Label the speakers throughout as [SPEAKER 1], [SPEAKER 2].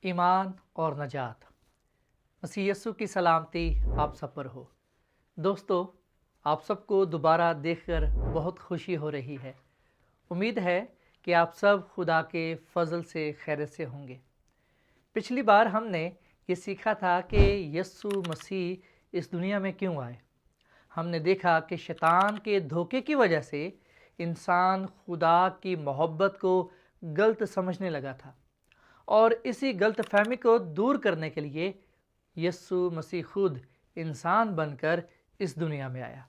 [SPEAKER 1] ایمان اور نجات۔ مسیح یسوع کی سلامتی آپ سب پر ہو۔ دوستو، آپ سب کو دوبارہ دیکھ کر بہت خوشی ہو رہی ہے۔ امید ہے کہ آپ سب خدا کے فضل سے خیریت سے ہوں گے۔ پچھلی بار ہم نے یہ سیکھا تھا کہ یسوع مسیح اس دنیا میں کیوں آئے۔ ہم نے دیکھا کہ شیطان کے دھوکے کی وجہ سے انسان خدا کی محبت کو غلط سمجھنے لگا تھا، اور اسی غلط فہمی کو دور کرنے کے لیے یسوع مسیح خود انسان بن کر اس دنیا میں آیا۔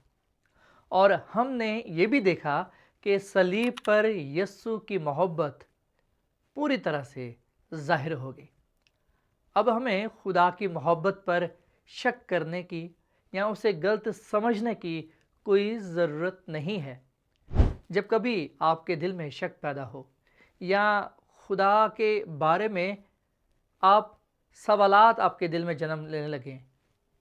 [SPEAKER 1] اور ہم نے یہ بھی دیکھا کہ صلیب پر یسوع کی محبت پوری طرح سے ظاہر ہو گئی۔ اب ہمیں خدا کی محبت پر شک کرنے کی یا اسے غلط سمجھنے کی کوئی ضرورت نہیں ہے۔ جب کبھی آپ کے دل میں شک پیدا ہو یا خدا کے بارے میں سوالات آپ کے دل میں جنم لینے لگیں،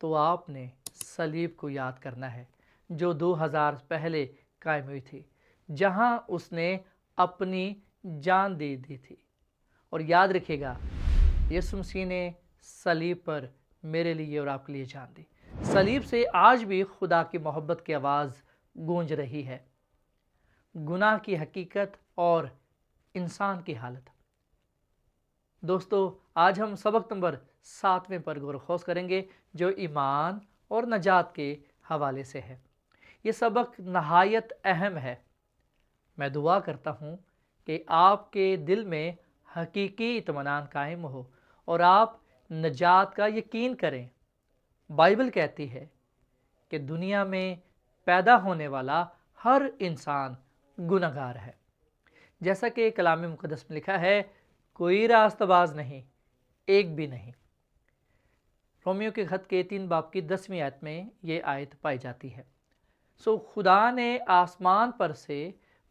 [SPEAKER 1] تو آپ نے صلیب کو یاد کرنا ہے، جو 2000 پہلے قائم ہوئی تھی، جہاں اس نے اپنی جان دے دی تھی۔ اور یاد رکھیے گا، یسوع مسیح نے صلیب پر میرے لیے اور آپ کے لیے جان دی۔ صلیب سے آج بھی خدا کی محبت کی آواز گونج رہی ہے۔ گناہ کی حقیقت اور انسان کی حالت۔ دوستو، آج ہم سبق نمبر 7 پر غور و خوض کریں گے، جو ایمان اور نجات کے حوالے سے ہے۔ یہ سبق نہایت اہم ہے۔ میں دعا کرتا ہوں کہ آپ کے دل میں حقیقی اطمینان قائم ہو اور آپ نجات کا یقین کریں۔ بائبل کہتی ہے کہ دنیا میں پیدا ہونے والا ہر انسان گنہگار ہے۔ جیسا کہ کلام مقدس میں لکھا ہے، کوئی راست باز نہیں، ایک بھی نہیں۔ رومیو کے خط کے 3 باب کی 10ویں آیت میں یہ آیت پائی جاتی ہے۔ خدا نے آسمان پر سے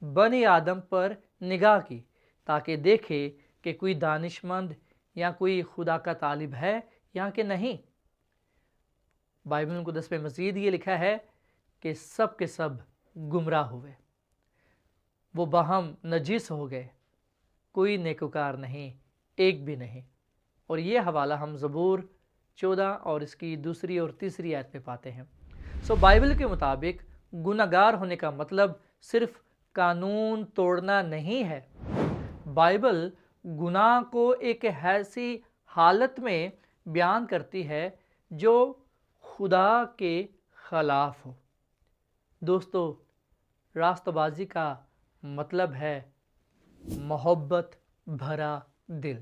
[SPEAKER 1] بنی آدم پر نگاہ کی تاکہ دیکھے کہ کوئی دانش مند یا کوئی خدا کا طالب ہے یا کہ نہیں۔ بائبل مقدس میں مزید یہ لکھا ہے کہ سب کے سب گمراہ ہوئے، وہ باہم نجس ہو گئے، کوئی نیکوکار نہیں، ایک بھی نہیں۔ اور یہ حوالہ ہم زبور 14 اور اس کی 2 اور 3 آیت میں پاتے ہیں۔ بائبل کے مطابق گنہگار ہونے کا مطلب صرف قانون توڑنا نہیں ہے۔ بائبل گناہ کو ایک ایسی حالت میں بیان کرتی ہے جو خدا کے خلاف ہو۔ دوستو، راست بازی کا مطلب ہے محبت بھرا دل۔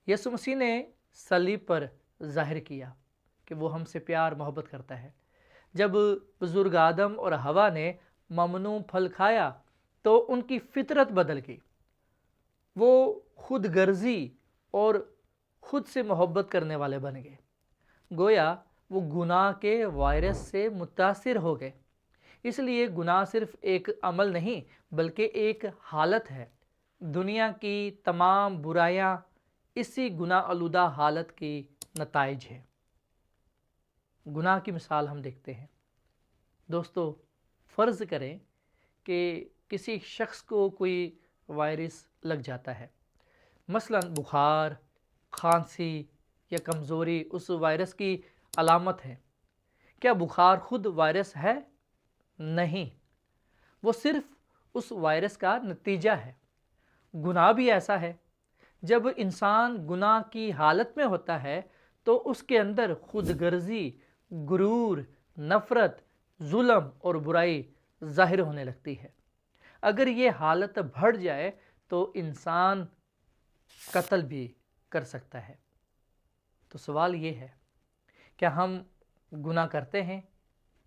[SPEAKER 1] یسوع مسیح نے صلیب پر ظاہر کیا کہ وہ ہم سے پیار محبت کرتا ہے۔ جب بزرگ آدم اور حوا نے ممنوع پھل کھایا تو ان کی فطرت بدل گئی۔ وہ خود غرضی اور خود سے محبت کرنے والے بن گئے، گویا وہ گناہ کے وائرس سے متاثر ہو گئے۔ اس لیے گناہ صرف ایک عمل نہیں بلکہ ایک حالت ہے۔ دنیا کی تمام برائیاں اسی گناہ آلودہ حالت کی نتائج ہیں۔ گناہ کی مثال ہم دیکھتے ہیں۔ دوستو، فرض کریں کہ کسی شخص کو کوئی وائرس لگ جاتا ہے، مثلا بخار، کھانسی یا کمزوری اس وائرس کی علامت ہے۔ کیا بخار خود وائرس ہے؟ نہیں، وہ صرف اس وائرس کا نتیجہ ہے۔ گناہ بھی ایسا ہے۔ جب انسان گناہ کی حالت میں ہوتا ہے تو اس کے اندر خود غرضی، غرور، نفرت، ظلم اور برائی ظاہر ہونے لگتی ہے۔ اگر یہ حالت بڑھ جائے تو انسان قتل بھی کر سکتا ہے۔ تو سوال یہ ہے، کیا ہم گناہ کرتے ہیں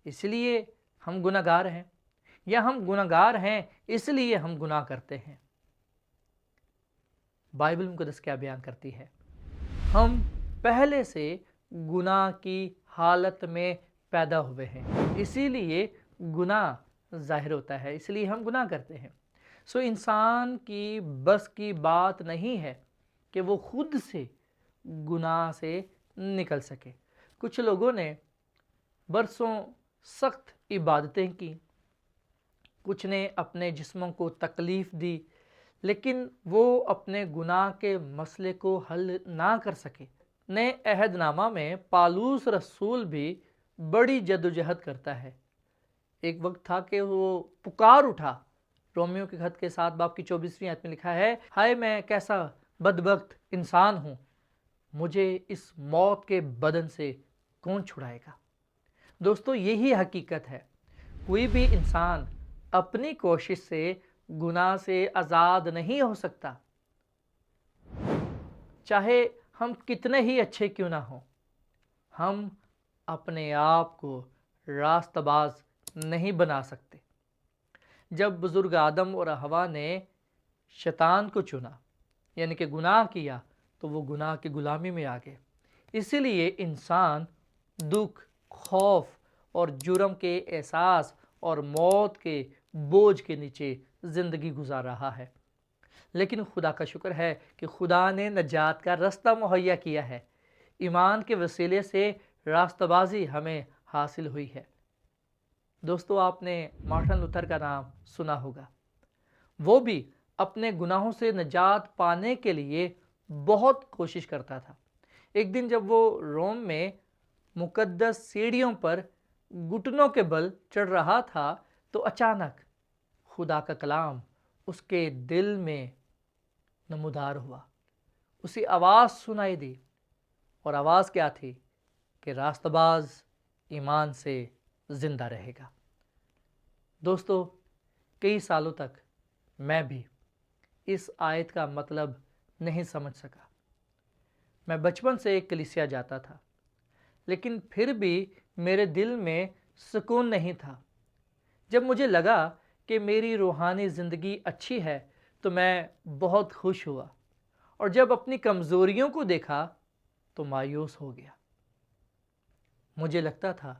[SPEAKER 1] اس لیے ہم گناہ گار ہیں، یا ہم گناہ گار ہیں اس لیے ہم گناہ کرتے ہیں؟ بائبل مقدس کیا بیان کرتی ہے؟ ہم پہلے سے گناہ کی حالت میں پیدا ہوئے ہیں، اسی لیے گناہ ظاہر ہوتا ہے، اس لیے ہم گناہ کرتے ہیں۔ انسان کی بس کی بات نہیں ہے کہ وہ خود سے گناہ سے نکل سکے۔ کچھ لوگوں نے برسوں سخت عبادتیں کی، کچھ نے اپنے جسموں کو تکلیف دی، لیکن وہ اپنے گناہ کے مسئلے کو حل نہ کر سکے۔ نئے عہد نامہ میں پالوس رسول بھی بڑی جدوجہد کرتا ہے۔ ایک وقت تھا کہ وہ پکار اٹھا۔ رومیو کے خط کے 7 باب کی 24ویں آیت میں لکھا ہے، ہائے میں کیسا بدبخت انسان ہوں، مجھے اس موت کے بدن سے کون چھڑائے گا۔ دوستو یہی حقیقت ہے، کوئی بھی انسان اپنی کوشش سے گناہ سے آزاد نہیں ہو سکتا، چاہے ہم کتنے ہی اچھے کیوں نہ ہوں۔ ہم اپنے آپ کو راست باز نہیں بنا سکتے۔ جب بزرگ آدم اور حوا نے شیطان کو چنا، یعنی کہ گناہ کیا، تو وہ گناہ کی غلامی میں آ گئے۔ اسی لیے انسان دکھ، خوف اور جرم کے احساس اور موت کے بوجھ کے نیچے زندگی گزار رہا ہے۔ لیکن خدا کا شکر ہے کہ خدا نے نجات کا راستہ مہیا کیا ہے۔ ایمان کے وسیلے سے راستہ بازی ہمیں حاصل ہوئی ہے۔ دوستو آپ نے مارٹن لوتھر کا نام سنا ہوگا۔ وہ بھی اپنے گناہوں سے نجات پانے کے لیے بہت کوشش کرتا تھا۔ ایک دن جب وہ روم میں مقدس سیڑھیوں پر گھٹنوں کے بل چڑھ رہا تھا تو اچانک خدا کا کلام اس کے دل میں نمودار ہوا۔ اسے آواز سنائی دی، اور آواز کیا تھی کہ راستہ باز ایمان سے زندہ رہے گا۔ دوستو کئی سالوں تک میں بھی اس آیت کا مطلب نہیں سمجھ سکا۔ میں بچپن سے ایک کلیسیا جاتا تھا، لیکن پھر بھی میرے دل میں سکون نہیں تھا۔ جب مجھے لگا کہ میری روحانی زندگی اچھی ہے تو میں بہت خوش ہوا، اور جب اپنی کمزوریوں کو دیکھا تو مایوس ہو گیا۔ مجھے لگتا تھا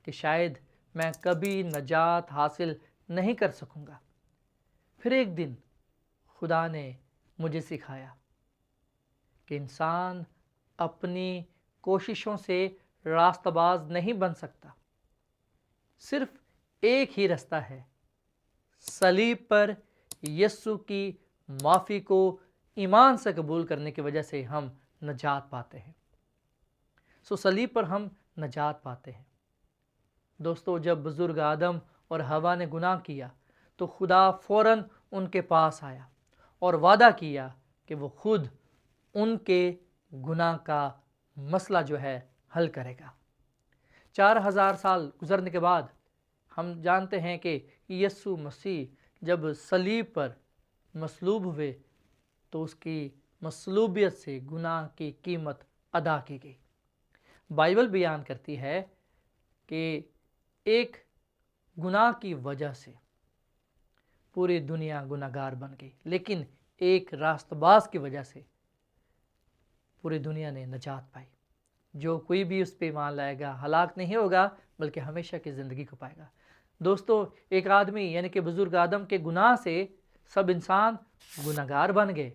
[SPEAKER 1] کہ شاید میں کبھی نجات حاصل نہیں کر سکوں گا۔ پھر ایک دن خدا نے مجھے سکھایا کہ انسان اپنی کوششوں سے راستہ باز نہیں بن سکتا۔ صرف ایک ہی راستہ ہے، صلیب پر یسوع کی معافی کو ایمان سے قبول کرنے کی وجہ سے ہم نجات پاتے ہیں۔ صلیب پر ہم نجات پاتے ہیں۔ دوستو جب بزرگ آدم اور حوا نے گناہ کیا تو خدا فوراً ان کے پاس آیا اور وعدہ کیا کہ وہ خود ان کے گناہ کا مسئلہ جو ہے حل کرے گا۔ 4000 سال گزرنے کے بعد ہم جانتے ہیں کہ یسوع مسیح جب صلیب پر مصلوب ہوئے تو اس کی مصلوبیت سے گناہ کی قیمت ادا کی گئی۔ بائبل بیان کرتی ہے کہ ایک گناہ کی وجہ سے پوری دنیا گناہ گار بن گئی، لیکن ایک راست باز کی وجہ سے پوری دنیا نے نجات پائی۔ جو کوئی بھی اس پہ ایمان لائے گا ہلاک نہیں ہوگا بلکہ ہمیشہ کی زندگی کو پائے گا۔ دوستو ایک آدمی یعنی کہ بزرگ آدم کے گناہ سے سب انسان گناہ گار بن گئے۔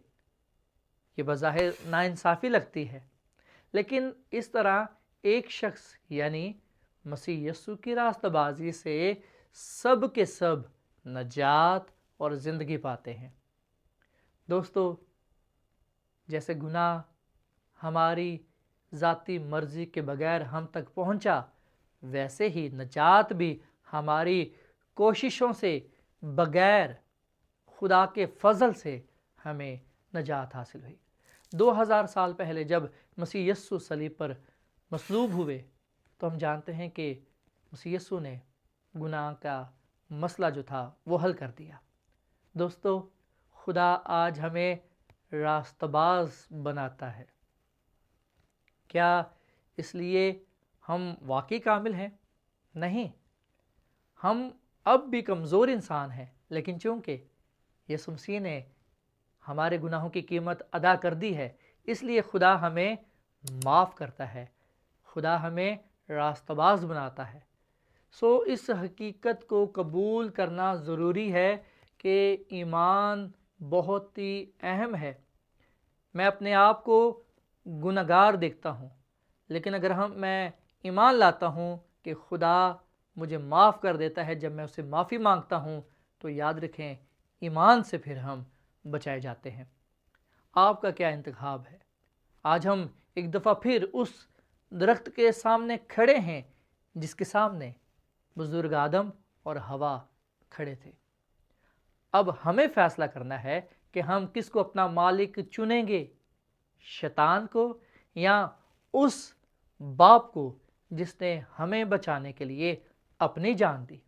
[SPEAKER 1] یہ بظاہر ناانصافی لگتی ہے، لیکن اس طرح ایک شخص یعنی مسیح یسوع کی راستہ بازی سے سب کے سب نجات اور زندگی پاتے ہیں۔ دوستو جیسے گناہ ہماری ذاتی مرضی کے بغیر ہم تک پہنچا، ویسے ہی نجات بھی ہماری کوششوں سے بغیر خدا کے فضل سے ہمیں نجات حاصل ہوئی۔ 2000 سال پہلے جب مسیح یسوع صلیب پر مصلوب ہوئے تو ہم جانتے ہیں کہ مسیح یسوع نے گناہ کا مسئلہ جو تھا وہ حل کر دیا۔ دوستو خدا آج ہمیں راستہ باز بناتا ہے۔ کیا اس لیے ہم واقعی کامل ہیں؟ نہیں، ہم اب بھی کمزور انسان ہیں، لیکن چونکہ یسوع مسیح نے ہمارے گناہوں کی قیمت ادا کر دی ہے، اس لیے خدا ہمیں معاف کرتا ہے، خدا ہمیں راستہ باز بناتا ہے۔ اس حقیقت کو قبول کرنا ضروری ہے کہ ایمان بہت ہی اہم ہے۔ میں اپنے آپ کو گناہ گار دیکھتا ہوں، لیکن اگر میں ایمان لاتا ہوں کہ خدا مجھے معاف کر دیتا ہے جب میں اسے معافی مانگتا ہوں، تو یاد رکھیں ایمان سے پھر ہم بچائے جاتے ہیں۔ آپ کا کیا انتخاب ہے؟ آج ہم ایک دفعہ پھر اس درخت کے سامنے کھڑے ہیں جس کے سامنے بزرگ آدم اور حوا کھڑے تھے۔ اب ہمیں فیصلہ کرنا ہے کہ ہم کس کو اپنا مالک چنیں گے، شیطان کو یا اس باپ کو جس نے ہمیں بچانے کے لیے اپنی جان دی۔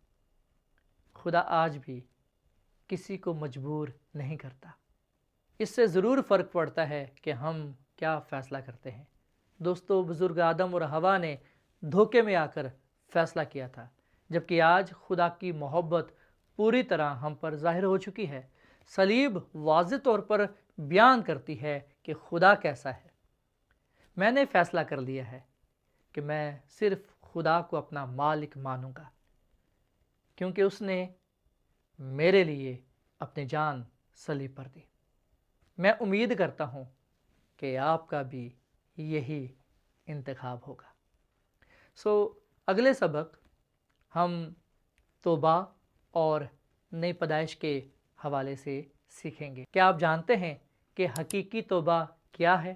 [SPEAKER 1] خدا آج بھی کسی کو مجبور نہیں کرتا۔ اس سے ضرور فرق پڑتا ہے کہ ہم کیا فیصلہ کرتے ہیں۔ دوستو، بزرگ آدم اور حوا نے دھوکے میں آ کر فیصلہ کیا تھا، جبکہ آج خدا کی محبت پوری طرح ہم پر ظاہر ہو چکی ہے۔ صلیب واضح طور پر بیان کرتی ہے کہ خدا کیسا ہے۔ میں نے فیصلہ کر لیا ہے کہ میں صرف خدا کو اپنا مالک مانوں گا، کیونکہ اس نے میرے لیے اپنی جان صلیب پر دی۔ میں امید کرتا ہوں کہ آپ کا بھی یہی انتخاب ہوگا۔ اگلے سبق ہم توبہ اور نئی پیدائش کے حوالے سے سیکھیں گے۔ کیا آپ جانتے ہیں کہ حقیقی توبہ کیا ہے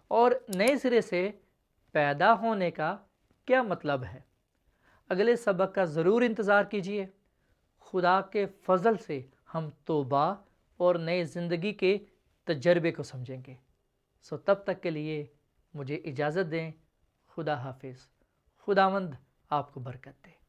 [SPEAKER 1] اور نئے سرے سے پیدا ہونے کا کیا مطلب ہے؟ اگلے سبق کا ضرور انتظار کیجیے۔ خدا کے فضل سے ہم توبہ اور نئے زندگی کے تجربے کو سمجھیں گے۔ تب تک کے لیے مجھے اجازت دیں۔ خدا حافظ۔ خداوند آپ کو برکت دے۔